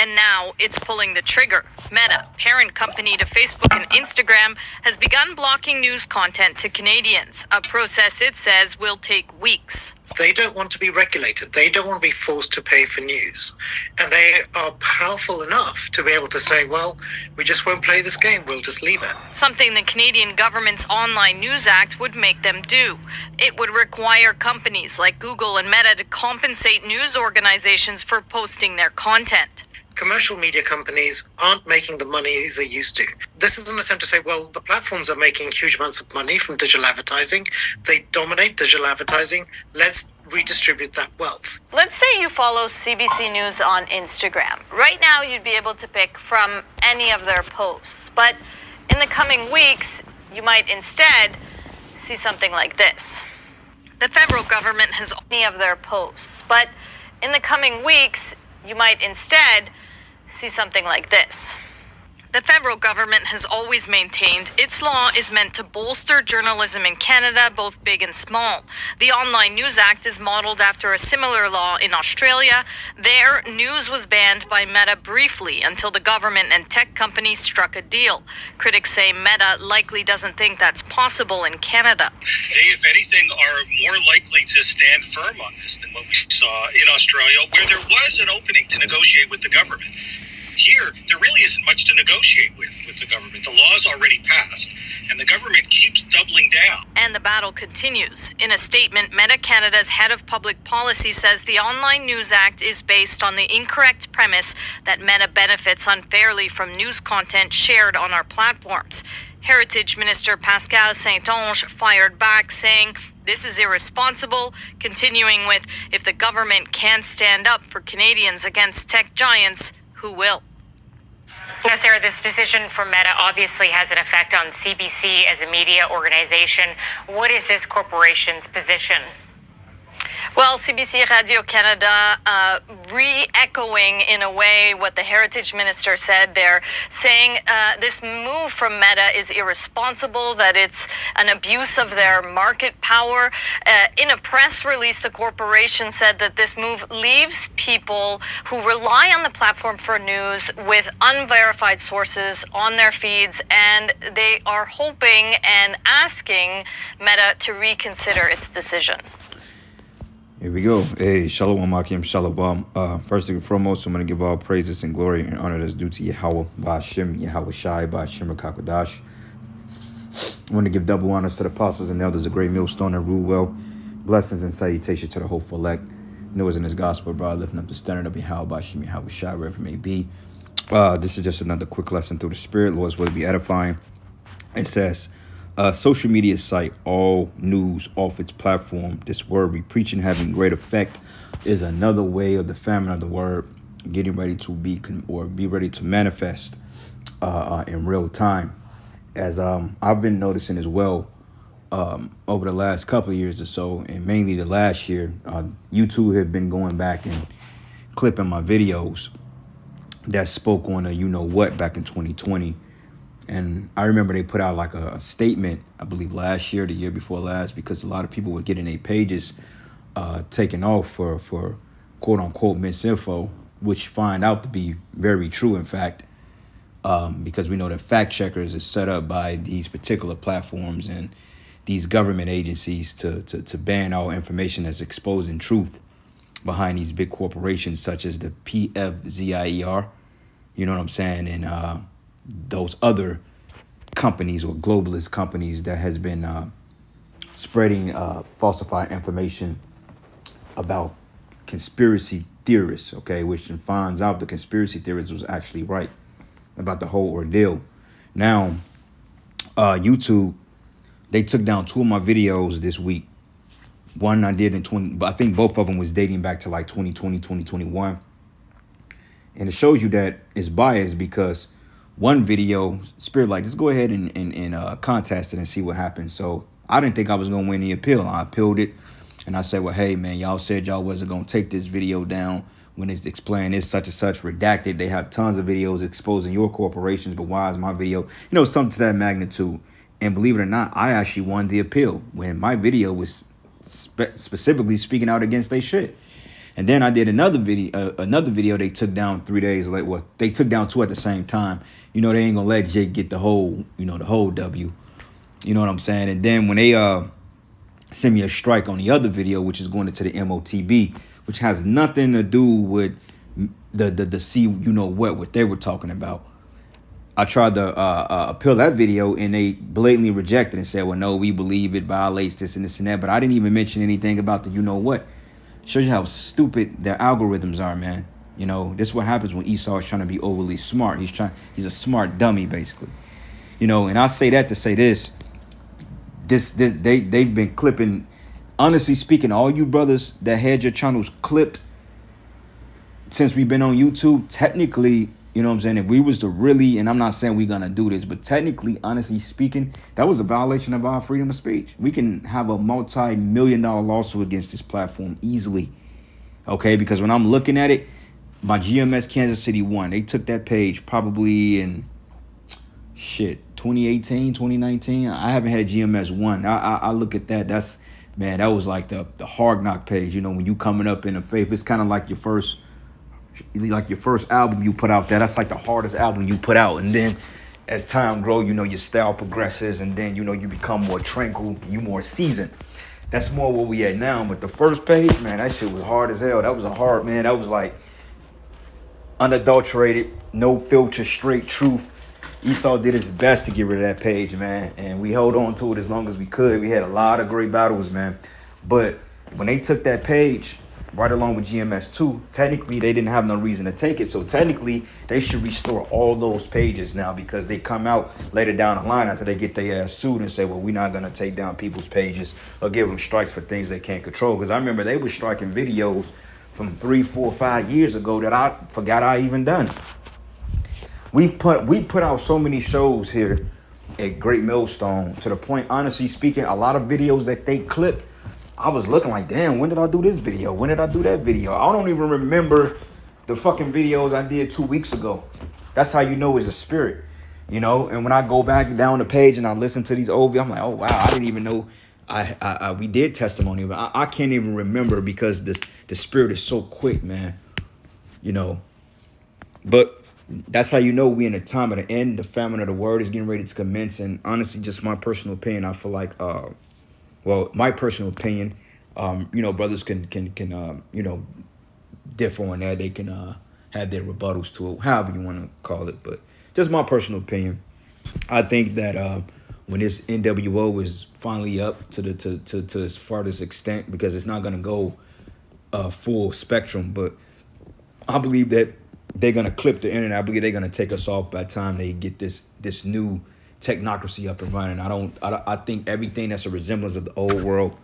and now it's pulling the trigger. Meta, parent company to Facebook and Instagram, has begun blocking news content to Canadians, a process it says will take weeks. They don't want to be regulated. They don't want to be forced to pay for news. And they are powerful enough to be able to say, well, we just won't play this game. We'll just leave it. Something the Canadian government's Online News Act would make them do. It would require companies like Google and Meta to compensate news organizations for posting their content. Commercial media companies aren't making the money they used to. This is an attempt to say, well, the platforms are making huge amounts of money from digital advertising. They dominate digital advertising. Let's redistribute that wealth. Let's say you follow CBC News on Instagram. Right now, you'd be able to pick from any of their posts. But in the coming weeks, you might instead see something like this. The federal government has any of their posts. But in the coming weeks, you might instead see something like this. The federal government has always maintained its law is meant to bolster journalism in Canada, both big and small. The Online News Act is modeled after a similar law in Australia. There, news was banned by Meta briefly until the government and tech companies struck a deal. Critics say Meta likely doesn't think that's possible in Canada. They, if anything, are more likely to stand firm on this than what we saw in Australia, where there was an opening to negotiate with the government. Here, there really isn't much to negotiate with the government. The law's already passed, and the government keeps doubling down. And the battle continues. In a statement, Meta Canada's head of public policy says the Online News Act is based on the incorrect premise that Meta benefits unfairly from news content shared on our platforms. Heritage Minister Pascal Saint-Onge fired back, saying this is irresponsible, continuing with, if the government can't stand up for Canadians against tech giants, who will? Now, Sarah, this decision from Meta obviously has an effect on CBC as a media organization. What is this corporation's position? Well, CBC Radio-Canada re-echoing in a way what the Heritage Minister said there, saying this move from Meta is irresponsible, that it's an abuse of their market power. In a press release, the corporation said that this move leaves people who rely on the platform for news with unverified sources on their feeds, and they are hoping and asking Meta to reconsider its decision. Here we go. Hey, Shalom, Akim, Shalom. First and foremost, I'm going to give all praises and glory and honor that's due to Yahweh, Ba'ashem, Yahweh Shai, Ba'ashem, Kakadash. I want to give double honors to the apostles and elders, a great millstone that rule well. Blessings and salutation to the hopeful elect. Noah's in his gospel, bro, lifting up the standard of Yahweh, Ba'ashem, Yahweh Shai, wherever it may be. This is just another quick lesson through the Spirit. Lord's will be edifying. It says, social media site, all news off its platform. This word we preaching having great effect is another way of the famine of the word getting ready to be ready to manifest in real time. As I've been noticing as well over the last couple of years or so, and mainly the last year, YouTube have been going back and clipping my videos that spoke on a you-know-what back in 2020. And I remember they put out like a statement, I believe last year, the year before last, because a lot of people were getting their pages taken off for quote unquote misinfo, which find out to be very true, in fact, because we know that fact checkers is set up by these particular platforms and these government agencies to ban all information that's exposing truth behind these big corporations such as the PFZIER, you know what I'm saying, and those other companies or globalist companies that has been spreading falsified information about conspiracy theorists, okay, which finds out the conspiracy theorist was actually right about the whole ordeal. Now, YouTube, they took down 2 of my videos this week. One I did in 20, but I think both of them was dating back to like 2020, 2021. And it shows you that it's biased because one video, Spirit like, just go ahead and contest it and see what happens. So I didn't think I was going to win the appeal. I appealed it. And I said, well, hey, man, y'all said y'all wasn't going to take this video down when it's explaining this such and such redacted. They have tons of videos exposing your corporations. But why is my video, something to that magnitude? And believe it or not, I actually won the appeal when my video was specifically speaking out against they shit. And then I did another video they took down 3 days later. Well, they took down 2 at the same time. You know, they ain't gonna let Jake get the whole, the whole W. You know what I'm saying? And then when they send me a strike on the other video, which is going into the MOTB, which has nothing to do with the see, what they were talking about. I tried to appeal that video, and they blatantly rejected and said, well, no, we believe it violates this and this and that. But I didn't even mention anything about the what. Shows you how stupid their algorithms are, man. This is what happens when Esau is trying to be overly smart. He's a smart dummy, basically. And I say that to say this. They've been clipping. Honestly speaking, all you brothers that had your channels clipped since we've been on YouTube, technically, you know what I'm saying, if we was to really, and I'm not saying we're gonna do this, but technically, honestly speaking, that was a violation of our freedom of speech. We can have a multi-million-dollar lawsuit against this platform easily. Okay, because when I'm looking at it, my GMS Kansas City 1, they took that page probably in 2018, 2019. I haven't had a GMS 1. I look at that. That was like the hard knock page. When you coming up in the faith, it's kind of like your first album you put out there. That's like the hardest album you put out. And then as time grows, your style progresses, and then, you become more tranquil, you more seasoned. That's more where we at now. But the first page, man, that shit was hard as hell. That was man. That was like unadulterated, no filter, straight truth. Esau did his best to get rid of that page, man. And we held on to it as long as we could. We had a lot of great battles, man. But when they took that page, right along with GMS2, technically they didn't have no reason to take it. So technically they should restore all those pages now, because they come out later down the line after they get their ass sued and say, well, we're not going to take down people's pages or give them strikes for things they can't control. Because I remember they were striking videos from 3, 4, 5 years ago that I forgot I even done. We put out so many shows here at Great Millstone, to the point, honestly speaking, a lot of videos that they clip, I was looking like, damn, when did I do this video? When did I do that video? I don't even remember the fucking videos I did 2 weeks ago. That's how you know it's a spirit, And when I go back down the page and I listen to these old videos, I'm like, oh wow, I didn't even know we did testimony, but I can't even remember, because the spirit is so quick, man. But that's how you know we in the time of the end. The famine of the word is getting ready to commence. And honestly, just my personal opinion, I feel like, my personal opinion, brothers can differ on that. They can have their rebuttals to it, however you want to call it. But just my personal opinion, I think that when this NWO is finally up to its farthest extent, because it's not going to go full spectrum, but I believe that they're going to clip the internet. I believe they're going to take us off by the time they get this new technocracy up and running. I think everything that's a resemblance of the old world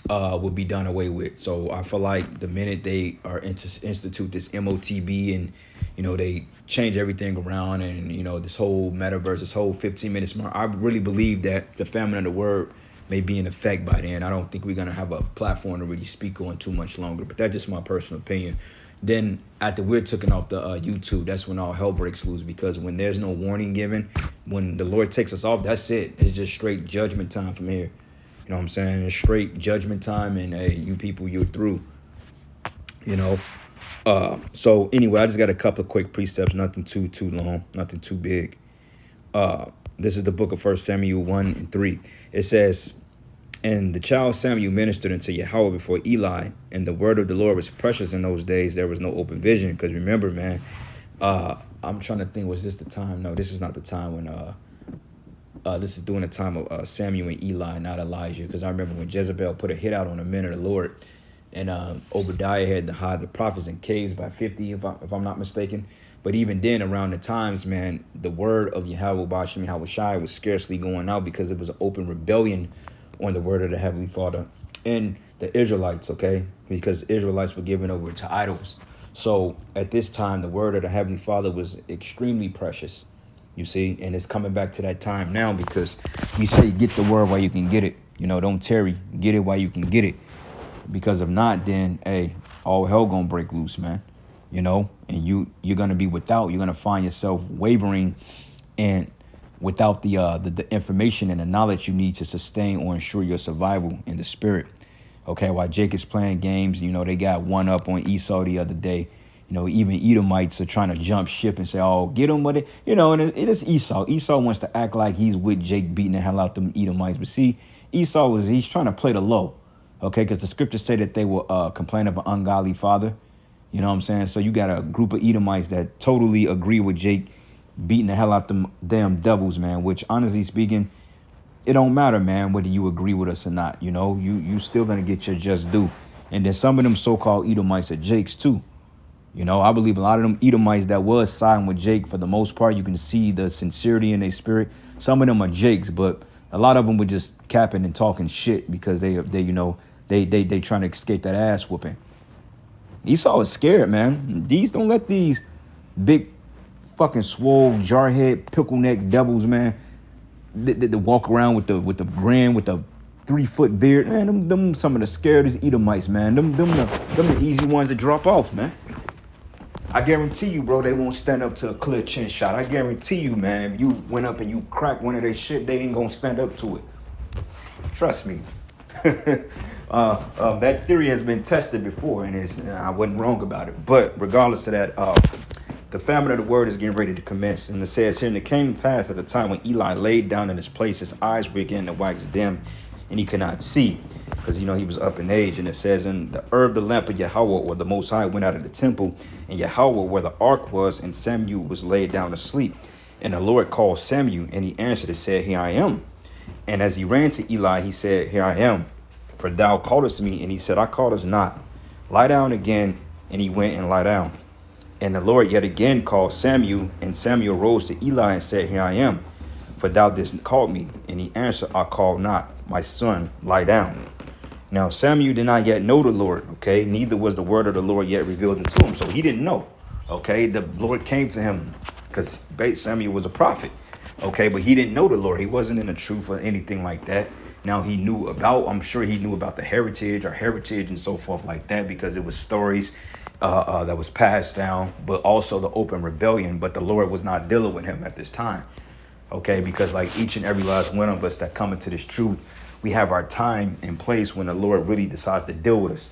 will be done away with. So I feel like the minute they are institute this MOTB, and they change everything around, and this whole metaverse, this whole 15 minutes mark, I really believe that the famine of the word may be in effect by then. I don't think we're going to have a platform to really speak on too much longer, but that's just my personal opinion. Then after we're taken off the YouTube, that's when all hell breaks loose, because when there's no warning given, when the Lord takes us off, that's it. It's just straight judgment time from here. You know what I'm saying? It's straight judgment time, and hey, you people, you're through. So anyway, I just got a couple of quick precepts, nothing too long, nothing too big. This is the book of 1 Samuel 1 and 3. It says, and the child Samuel ministered unto Yahweh before Eli, and the word of the Lord was precious in those days. There was no open vision. Because remember, man, I'm trying to think, was this the time? No, this is not the time when, this is during the time of Samuel and Eli, not Elijah. Because I remember when Jezebel put a hit out on the men of the Lord, and Obadiah had to hide the prophets in caves by 50, if I'm not mistaken. But even then, around the times, man, the word of Yahweh Bashim Yahweh Shai was scarcely going out, because it was an open rebellion on the word of the Heavenly Father and the Israelites, okay? Because Israelites were given over to idols. So at this time, the word of the Heavenly Father was extremely precious, you see? And it's coming back to that time now, because we say get the word while you can get it. Don't tarry. Get it while you can get it. Because if not, then, hey, all hell gonna break loose, man. And you're gonna be without. You're gonna find yourself wavering and without the information and the knowledge you need to sustain or ensure your survival in the spirit. Okay, while Jake is playing games, you know, they got one up on Esau the other day. You know, even Edomites are trying to jump ship and say, oh, get him with it. You know, and it is Esau. Esau wants to act like he's with Jake beating the hell out them Edomites. But see, he's trying to play the low. Okay, because the scriptures say that they will complain of an ungodly father. You know what I'm saying? So you got a group of Edomites that totally agree with Jake beating the hell out them damn devils, man, which honestly speaking, it don't matter, man, whether you agree with us or not. You know, you still going to get your just due. And then some of them so-called Edomites are Jakes too. You know, I believe a lot of them Edomites that was siding with Jake, for the most part, you can see the sincerity in their spirit. Some of them are Jakes, but a lot of them were just capping and talking shit because they trying to escape that ass whooping. Esau is scared, man. Don't let these big fucking swole, jarhead, pickle neck devils, man, that walk around with the grin, with the 3-foot beard, man. Them some of the scariest Edomites, man. Them the easy ones to drop off, man. I guarantee you, bro, they won't stand up to a clear chin shot. I guarantee you, man, if you went up and you cracked one of their shit, they ain't gonna stand up to it. Trust me. That theory has been tested before, and I wasn't wrong about it. But regardless of that, the famine of the word is getting ready to commence. And it says here, and it came to pass at the time when Eli laid down in his place, his eyes began to wax dim, and he could not see, because, you know, he was up in age. And it says, and the herb, the lamp of Yahweh, or the Most High, went out of the temple, and Yahweh, where the ark was, and Samuel was laid down to sleep. And the Lord called Samuel, and he answered and said, here I am. And as he ran to Eli, he said, here I am, for thou callest me. And he said, I callest not. Lie down again. And he went and lie down. And the Lord yet again called Samuel, and Samuel rose to Eli and said, here I am, for thou didst call me. And he answered, I called not, my son, lie down. Now Samuel did not yet know the Lord, okay? Neither was the word of the Lord yet revealed unto him. So he didn't know, okay? The Lord came to him because Samuel was a prophet, okay? But he didn't know the Lord. He wasn't in the truth or anything like that. Now I'm sure he knew about the heritage and so forth like that, because it was stories that was passed down, but also the open rebellion. But the Lord was not dealing with him at this time, okay? Because like each and every last one of us that come into this truth, we have our time and place when the Lord really decides to deal with us.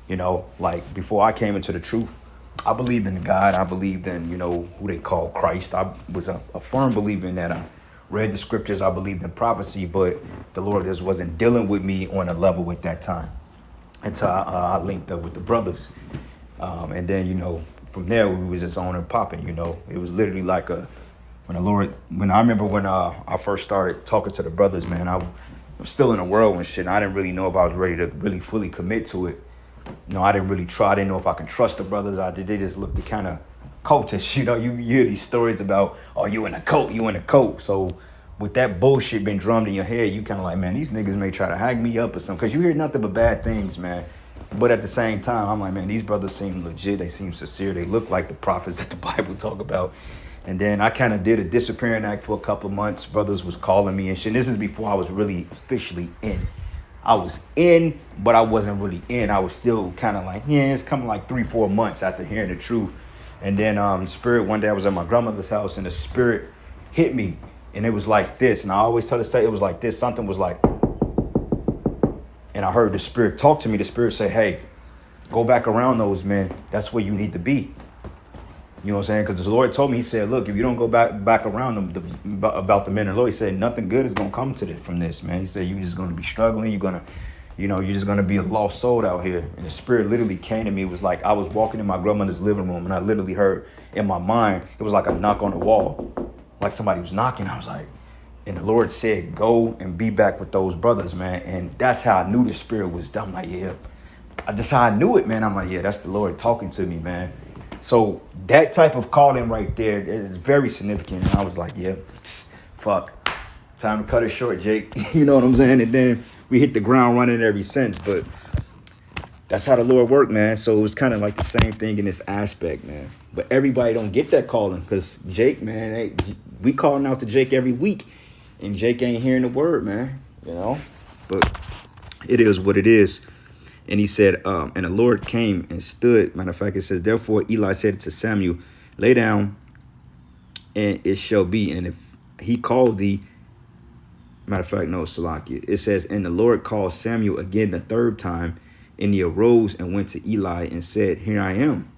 You know, like before I came into the truth, I believed in God. I believed in, you know, who they call Christ. I was a firm believer in that. I read the scriptures. I believed in prophecy, but the Lord just wasn't dealing with me on a level at that time until I linked up with the brothers. And then, you know, from there, we was just on and popping, you know. It was literally like I remember when I first started talking to the brothers, man, I was still in the world and shit. And I didn't really know if I was ready to really fully commit to it. You know, I didn't really try. I didn't know if I could trust the brothers. They just looked kind of cultish. You know, you hear these stories about, oh, you in a cult. So with that bullshit been drummed in your head, you kind of like, man, these niggas may try to hang me up or something. Because you hear nothing but bad things, man. But at the same time, I'm like, man, these brothers seem legit. They seem sincere. They look like the prophets that the Bible talk about. And then I kind of did a disappearing act for a couple of months. Brothers was calling me and shit. This is before I was really officially in. I was in, but I wasn't really in. I was still kind of like, yeah, it's coming like 3-4 months after hearing the truth. And then spirit, one day I was at my grandmother's house and the spirit hit me. And it was like this. And I always tell to say it was like this. Something was like, and I heard the spirit talk to me. The spirit say, hey, go back around those men. That's where you need to be. You know what I'm saying? Because the Lord told me, he said, look, if you don't go back around them about the men of the Lord, he said, nothing good is going to come from this, man. He said, you're just going to be struggling. You're just going to be a lost soul out here. And the spirit literally came to me. It was like I was walking in my grandmother's living room and I literally heard in my mind, it was like a knock on the wall, like somebody was knocking. I was like, and the Lord said, go and be back with those brothers, man. And that's how I knew the spirit was done. I'm like, yeah, that's how I knew it, man. I'm like, yeah, that's the Lord talking to me, man. So that type of calling right there is very significant. And I was like, yeah, fuck. Time to cut it short, Jake. You know what I'm saying? And then we hit the ground running ever since. But that's how the Lord worked, man. So it was kind of like the same thing in this aspect, man. But everybody don't get that calling because Jake, man, we calling out to Jake every week. And Jake ain't hearing the word, man. You know? But it is what it is. And he said, and the Lord came and stood. Matter of fact, it says, therefore Eli said to Samuel, lay down, and it shall be. And if he called thee, Matter of fact, no, Salakia. It says, and the Lord called Samuel again the third time, and he arose and went to Eli and said, here I am,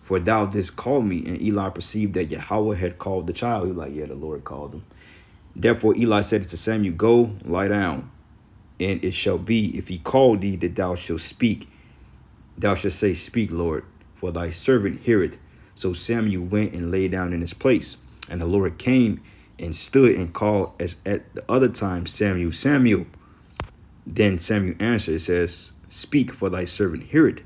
for thou didst call me. And Eli perceived that Yahweh had called the child. He was like, yeah, the Lord called him. Therefore Eli said to Samuel, go, lie down. And it shall be, if he call thee, that thou shalt speak. Thou shalt say, speak, Lord, for thy servant heareth. So Samuel went and lay down in his place. And the Lord came and stood and called as at the other time, Samuel, Samuel. Then Samuel answered, it says, speak, for thy servant heareth.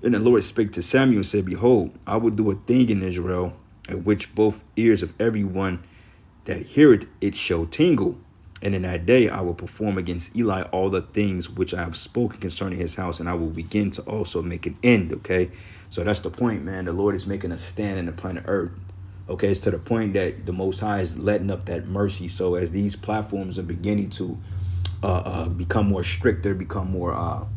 And the Lord spake to Samuel and said, behold, I will do a thing in Israel, at which both ears of everyone that heareth it shall tingle. And in that day I will perform against Eli all the things which I have spoken concerning his house, and I will begin to also make an end. Okay, so that's the point, man. The Lord is making a stand in the planet Earth. Okay, it's to the point that the Most High is letting up that mercy. So as these platforms are beginning to become more stricter, become more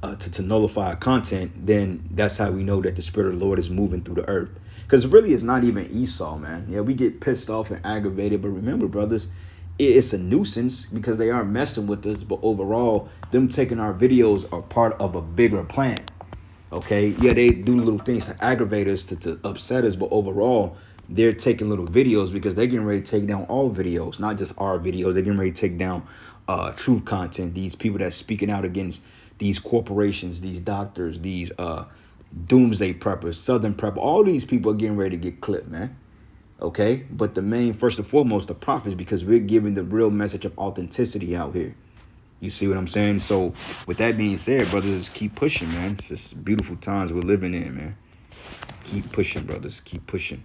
to nullify content, then that's how we know that the Spirit of the Lord is moving through the earth. Because really, it's not even Esau, man. Yeah, we get pissed off and aggravated, but remember, brothers, it's a nuisance because they are messing with us. But overall, them taking our videos are part of a bigger plan. Okay, yeah, they do little things to aggravate us, to upset us, but overall, they're taking little videos because they're getting ready to take down all videos, not just our videos. They're getting ready to take down truth content. These people that's speaking out against these corporations, these doctors, these doomsday preppers, southern prepper, all these people are getting ready to get clipped, man. Okay, but the main, first and foremost, the prophets, because we're giving the real message of authenticity out here. You see what I'm saying? So with that being said, brothers, keep pushing, man. It's just beautiful times we're living in, man. Keep pushing, brothers. Keep pushing.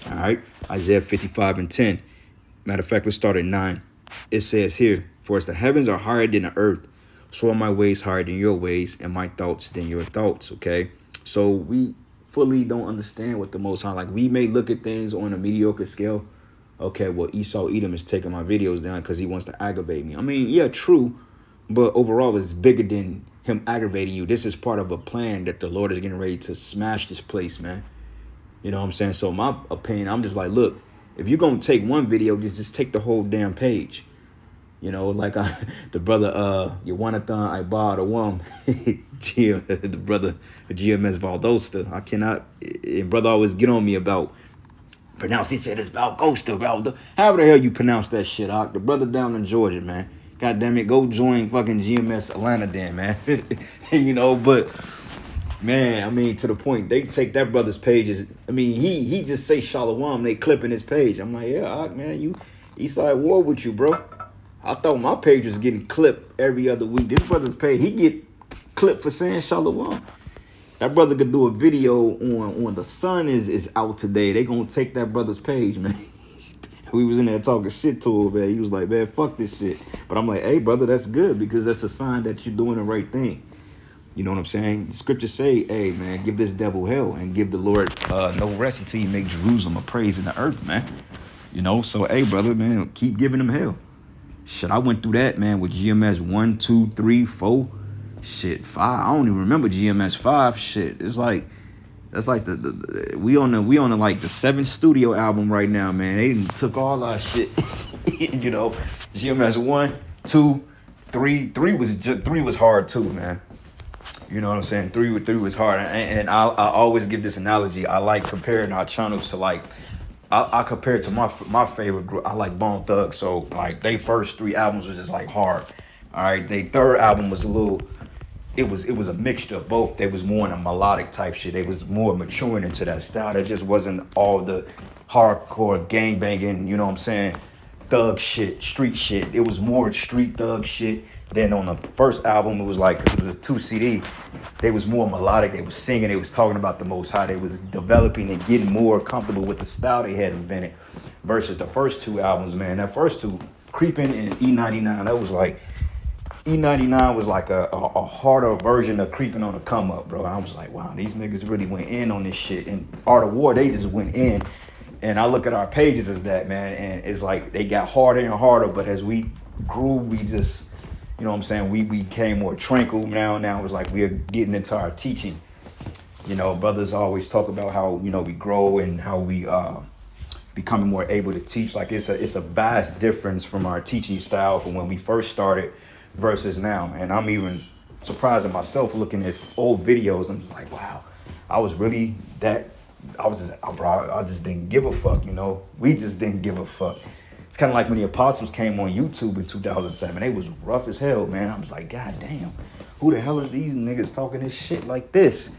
All right. Isaiah 55:10. Matter of fact, let's start at 9. It says here, for as the heavens are higher than the earth, so are my ways higher than your ways, and my thoughts than your thoughts. Okay. So we fully don't understand what the Most High, like we may look at things on a mediocre scale. Okay, well, Esau Edom is taking my videos down because he wants to aggravate me. I mean, yeah, true. But overall, it's bigger than him aggravating you. This is part of a plan that the Lord is getting ready to smash this place, man. You know what I'm saying? So my opinion, I'm just like, look, if you're going to take one video, just take the whole damn page. You know, like the brother, Yawanathan Ibar, the one, the brother, GMS Valdosta. I cannot, and brother always get on me about, pronounce, he said it's about Ghoster, about how the hell you pronounce that shit, Ock? The brother down in Georgia, man. God damn it, go join fucking GMS Atlanta then, man. You know, but man, I mean, to the point, they take that brother's pages. I mean, he just say Shalom, they clipping his page. I'm like, yeah, Ock, man, he's at war with you, bro. I thought my page was getting clipped every other week. This brother's page, he get clipped for saying Shalom. That brother could do a video on the sun is out today. They gonna take that brother's page, man. We was in there talking shit to him, man. He was like, man, fuck this shit. But I'm like, hey, brother, that's good because that's a sign that you're doing the right thing. You know what I'm saying? The scriptures say, hey, man, give this devil hell and give the Lord no rest until he make Jerusalem a praise in the earth, man. You know, so, hey, brother, man, keep giving him hell. Shit, I went through that, man, with GMS 1, 2, 3, 4. Shit, 5. I don't even remember GMS 5. Shit, it's like that's like we on the like the 7th studio album right now, man. They took all our shit. You know, GMS 1, 2, 3. 3 was hard too, man. You know what I'm saying? 3 was hard, and I always give this analogy. I like comparing our channels to like. I compare it to my favorite group. I like Bone Thugs. So like they first 3 albums was just like hard. All right, they third album was a little. It was a mixture of both. They was more in a melodic type shit. They was more maturing into that style. There just wasn't all the hardcore gang banging. You know what I'm saying? Thug shit, street shit. It was more street thug shit. Then on the first album, it was like, it was a 2 CD. They was more melodic. They was singing. They was talking about the Most High. They was developing and getting more comfortable with the style they had invented. Versus the first 2 albums, man. That first 2, Creeping and E99, that was like, E99 was like a harder version of Creeping on the come up, bro. I was like, wow, these niggas really went in on this shit. And Art of War, they just went in. And I look at our pages as that, man. And it's like they got harder and harder. But as we grew, we just... You know what I'm saying? We became more tranquil now. Now it's like we're getting into our teaching. You know, brothers always talk about how, you know, we grow and how we becoming more able to teach. Like it's a vast difference from our teaching style from when we first started versus now. And I'm even surprised at myself looking at old videos. I'm just like, wow, I was really that. I just didn't give a fuck, you know. We just didn't give a fuck. It's kind of like when the apostles came on YouTube in 2007. They was rough as hell, man. I was like, God damn, who the hell is these niggas talking this shit like this?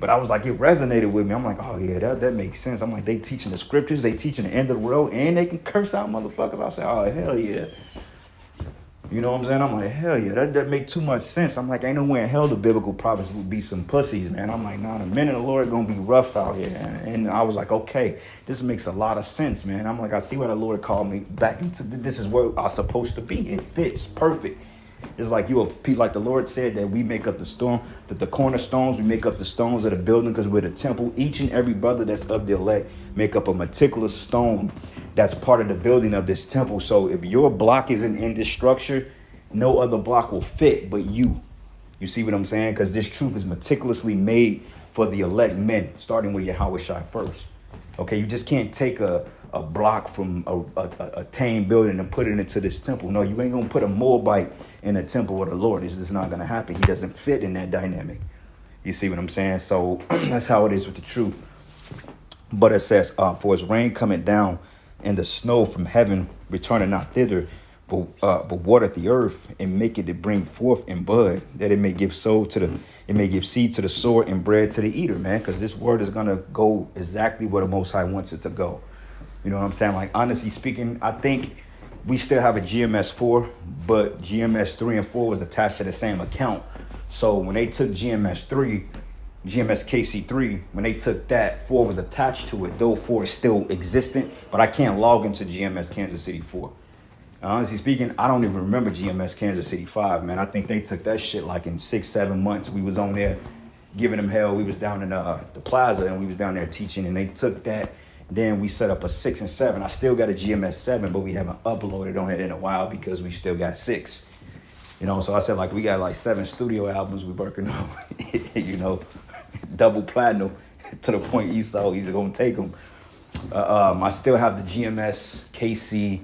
But I was like, it resonated with me. I'm like, oh yeah, that makes sense. I'm like, they teaching the scriptures, they teaching the end of the world, and they can curse out motherfuckers. I said, oh hell yeah. You know what I'm saying? I'm like, hell yeah, that make too much sense. I'm like, ain't no way in hell the biblical prophets would be some pussies, man. I'm like, nah, in a minute the Lord gonna be rough out here. And I was like, okay, this makes a lot of sense, man. I'm like, I see why the Lord called me back into this is where I'm supposed to be. It fits perfect. It's like like the Lord said that we make up the storm, that the cornerstones, we make up the stones of the building because we're the temple. Each and every brother that's of the elect make up a meticulous stone that's part of the building of this temple. So if your block isn't in this structure, no other block will fit but you. You see what I'm saying? Because this truth is meticulously made for the elect men, starting with Yahweh Shai first. Okay, you just can't take a block from a tame building and put it into this temple. No, you ain't gonna put a Moabite in a temple of the Lord. It's just not gonna happen. He doesn't fit in that dynamic. You see what I'm saying? So that's how it is with the truth. But it says, for his rain coming down and the snow from heaven returning not thither, but water the earth and make it to bring forth and bud, that it may give seed to the sower and bread to the eater, man. Because this word is gonna go exactly where the Most High wants it to go. You know what I'm saying? Like, honestly speaking, I think we still have a GMS 4, but GMS 3 and 4 was attached to the same account. So when they took GMS KC3, when they took that, 4 was attached to it, though 4 is still existent, but I can't log into GMS Kansas City 4. Honestly speaking, I don't even remember GMS Kansas City 5, man. I think they took that shit like in 6-7 months. We was on there giving them hell. We was down in the plaza and we was down there teaching, and they took that. Then we set up a 6 and 7. I still got a GMS 7, but we haven't uploaded on it in a while because we still got 6. You know, so I said, like, we got like 7 studio albums we're working on, you know, double platinum to the point Esau, he's going to take them. I still have the GMS KC,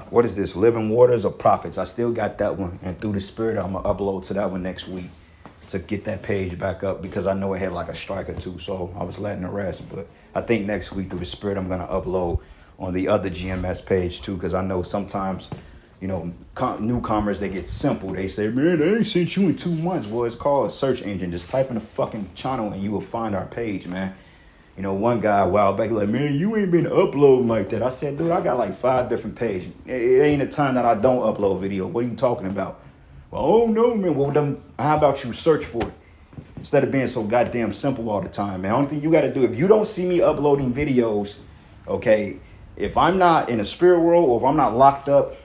what is this, Living Waters or Prophets? I still got that one. And through the Spirit, I'm going to upload to that one next week to get that page back up because I know it had like a strike or two. So I was letting it rest. But I think next week through the Spirit, I'm going to upload on the other GMS page too, because I know sometimes, you know, newcomers, they get simple. They say, man, they ain't sent you in 2 months. Well, it's called a search engine. Just type in the fucking channel and you will find our page, man. You know, one guy a while back, like, man, you ain't been uploading like that. I said, dude, I got like 5 different pages. It ain't a time that I don't upload video. What are you talking about? Well, oh no, man. Well, then, how about you search for it? Instead of being so goddamn simple all the time, man. Only thing you got to do, if you don't see me uploading videos, okay, if I'm not in a spirit world or if I'm not locked up,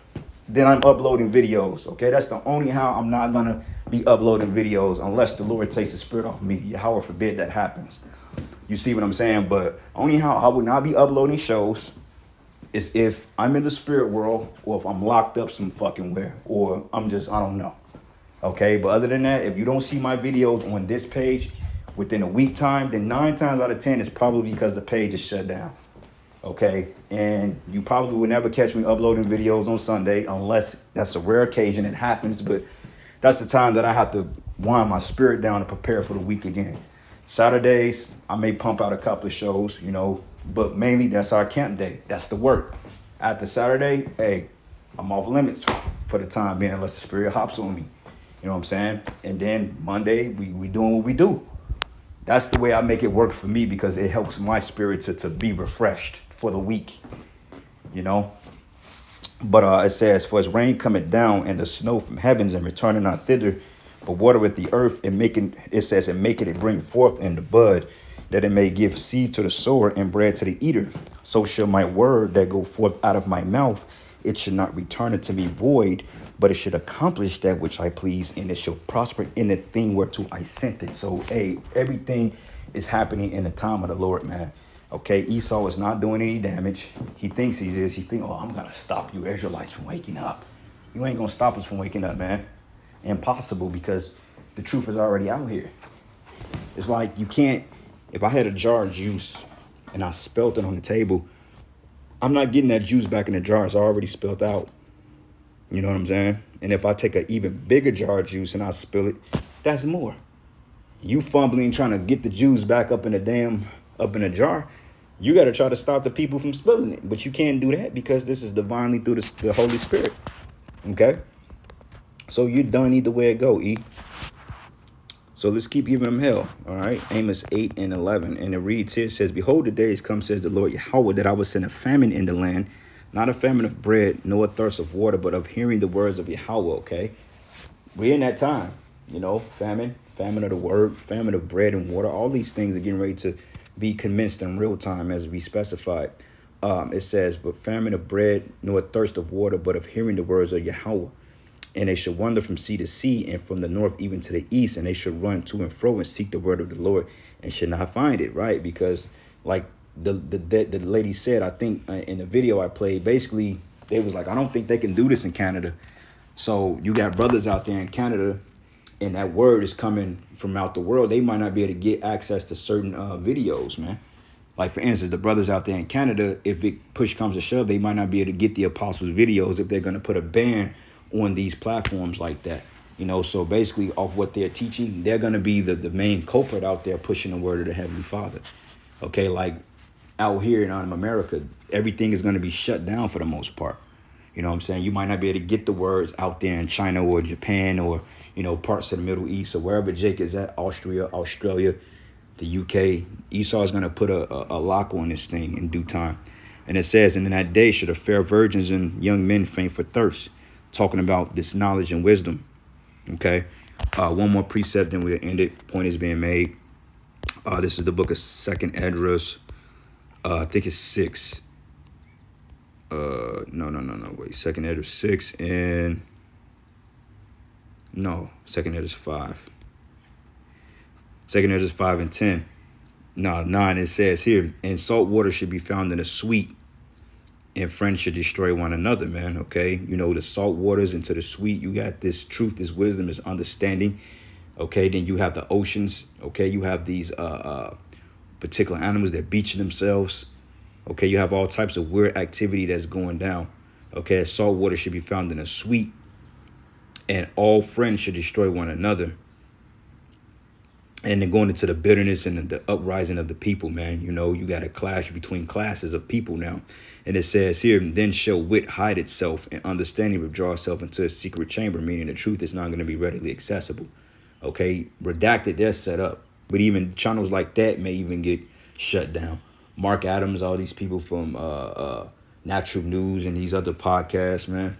then I'm uploading videos, okay? That's the only how I'm not going to be uploading videos unless the Lord takes the spirit off me. Yahweh forbid that happens. You see what I'm saying? But only how I would not be uploading shows is if I'm in the spirit world or if I'm locked up some fucking where or I'm just, I don't know. Okay, but other than that, if you don't see my videos on this page within a week time, then 9 times out of 10 is probably because the page is shut down. Okay, and you probably will never catch me uploading videos on Sunday unless that's a rare occasion it happens. But that's the time that I have to wind my spirit down to prepare for the week again. Saturdays, I may pump out a couple of shows, you know, but mainly that's our camp day. That's the work. After Saturday, hey, I'm off limits for the time being unless the spirit hops on me. You know what I'm saying? And then Monday, we doing what we do. That's the way I make it work for me because it helps my spirit to be refreshed for the week, you know? But it says, for his rain cometh down and the snow from heavens and returning not thither, but water with the earth and making it bring forth in the bud, that it may give seed to the sower and bread to the eater. So shall my word that go forth out of my mouth, it should not return unto me void, but it should accomplish that which I please, and it shall prosper in the thing whereto I sent it. So, hey, everything is happening in the time of the Lord, man. Okay, Esau is not doing any damage. He thinks he is. He's thinking, oh, I'm going to stop you Israelites from waking up. You ain't going to stop us from waking up, man. Impossible, because the truth is already out here. It's like you can't, if I had a jar of juice and I spilled it on the table, I'm not getting that juice back in the jar. It's already spilled out. You know what I'm saying? And if I take an even bigger jar of juice and I spill it, that's more. You fumbling trying to get the juice back up in the jar, you got to try to stop the people from spilling it. But you can't do that because this is divinely through the Holy Spirit. Okay? So you're done either way it go, E. So let's keep giving them hell. All right? Amos 8 and 11. And it reads here, it says, behold, the days come, says the Lord Yahweh, that I will send a famine in the land, not a famine of bread, nor a thirst of water, but of hearing the words of Yahweh. Okay? We're in that time. You know, famine of the word, famine of bread and water. All these things are getting ready to be commenced in real time as we specified. It says, but famine of bread, nor thirst of water, but of hearing the words of Yahweh. And they should wander from sea to sea and from the north even to the east. And they should run to and fro and seek the word of the Lord and should not find it. Right. Because like the lady said, I think in the video I played, basically, they was like, I don't think they can do this in Canada. So you got brothers out there in Canada and that word is coming from out the world. They might not be able to get access to certain videos, man. Like, for instance, the brothers out there in Canada, if it push comes to shove, they might not be able to get the apostles' videos if they're going to put a ban on these platforms like that. You know, so basically off what they're teaching, they're going to be the main culprit out there pushing the word of the Heavenly Father. Okay, like out here in America, everything is going to be shut down for the most part. You know what I'm saying? You might not be able to get the words out there in China or Japan or, you know, parts of the Middle East or wherever Jake is at, Australia, the UK. Esau is going to put a lock on this thing in due time. And it says, and in that day should the fair virgins and young men faint for thirst, talking about this knowledge and wisdom. Okay. One more precept, then we'll end it. Point is being made. This is the book of 2nd Esdras. I think it's 6. No. Wait, 2nd Esdras 6 and no, 2nd Esdras 5. 2nd Esdras 5 and 10. No, 9. It says here, and salt water should be found in a sweet, and friends should destroy one another, man. Okay, you know, the salt waters into the sweet. You got this truth, this wisdom, this understanding. Okay, then you have the oceans. Okay, you have these particular animals that beaching themselves. Okay, you have all types of weird activity that's going down. Okay, salt water should be found in a sweet, and all friends should destroy one another. And then going into the bitterness and the uprising of the people, man. You know, you got a clash between classes of people now. And it says here, then shall wit hide itself and understanding withdraw itself into a secret chamber, meaning the truth is not going to be readily accessible. Okay, redacted, they're set up. But even channels like that may even get shut down. Mark Adams, all these people from Natural News and these other podcasts, man.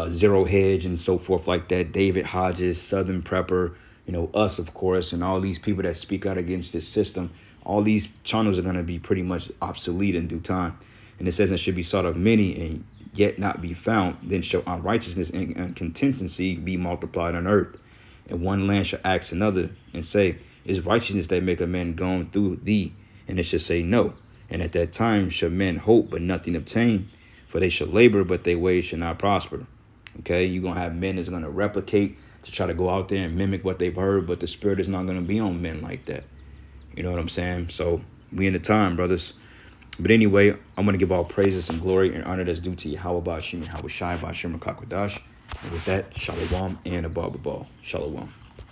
Zero Hedge and so forth like that. David Hodges, Southern Prepper, you know, us, of course, and all these people that speak out against this system. All these channels are going to be pretty much obsolete in due time. And it says it should be sought of many and yet not be found. Then shall unrighteousness and contentancy be multiplied on earth. And one land shall ask another and say, is righteousness that make a man gone through thee? And it shall say no. And at that time shall men hope, but nothing obtain. For they shall labor, but their ways shall not prosper. Okay, you're going to have men that's going to replicate to try to go out there and mimic what they've heard, but the spirit is not going to be on men like that. You know what I'm saying? So we in the time, brothers. But anyway, I'm going to give all praises and glory and honor that's due to Yahweh Ba'ashim, Yahweh Shai Ba'ashim Kakwadash. And with that, Shalom and Abba Shalom.